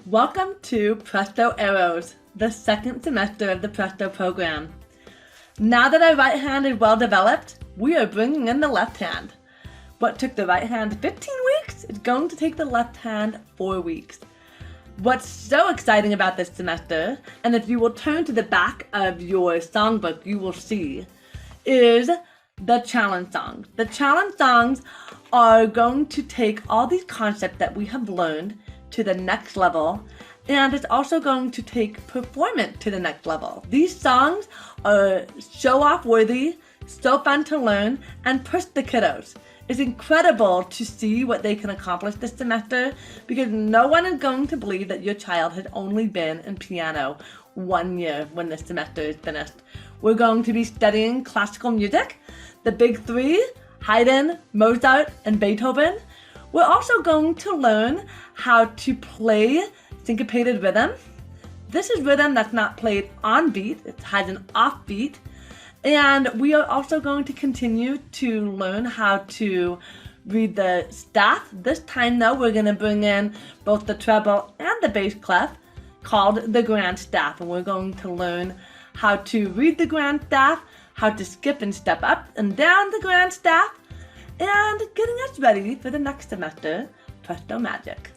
Welcome to Presto Arrows, the second semester of the Presto program. Now that our right hand is well developed, we are bringing in the left hand. What took the right hand 15 weeks is going to take the left hand 4 weeks. What's so exciting about this semester, and if you will turn to the back of your songbook, you will see, is the challenge songs. The challenge songs are going to take all these concepts that we have learned to the next level, and it's also going to take performance to the next level. These songs are show-off worthy, so fun to learn, and push the kiddos. It's incredible to see what they can accomplish this semester because no one is going to believe that your child has only been in piano 1 year when this semester is finished. We're going to be studying classical music, the big three, Haydn, Mozart, and Beethoven. We're also going to learn how to play syncopated rhythm. This is rhythm that's not played on beat, it has an off beat. And we are also going to continue to learn how to read the staff. This time though, we're going to bring in both the treble and the bass clef called the grand staff. And we're going to learn how to read the grand staff, how to skip and step up and down the grand staff, and getting us ready for the next semester, Presto Magic.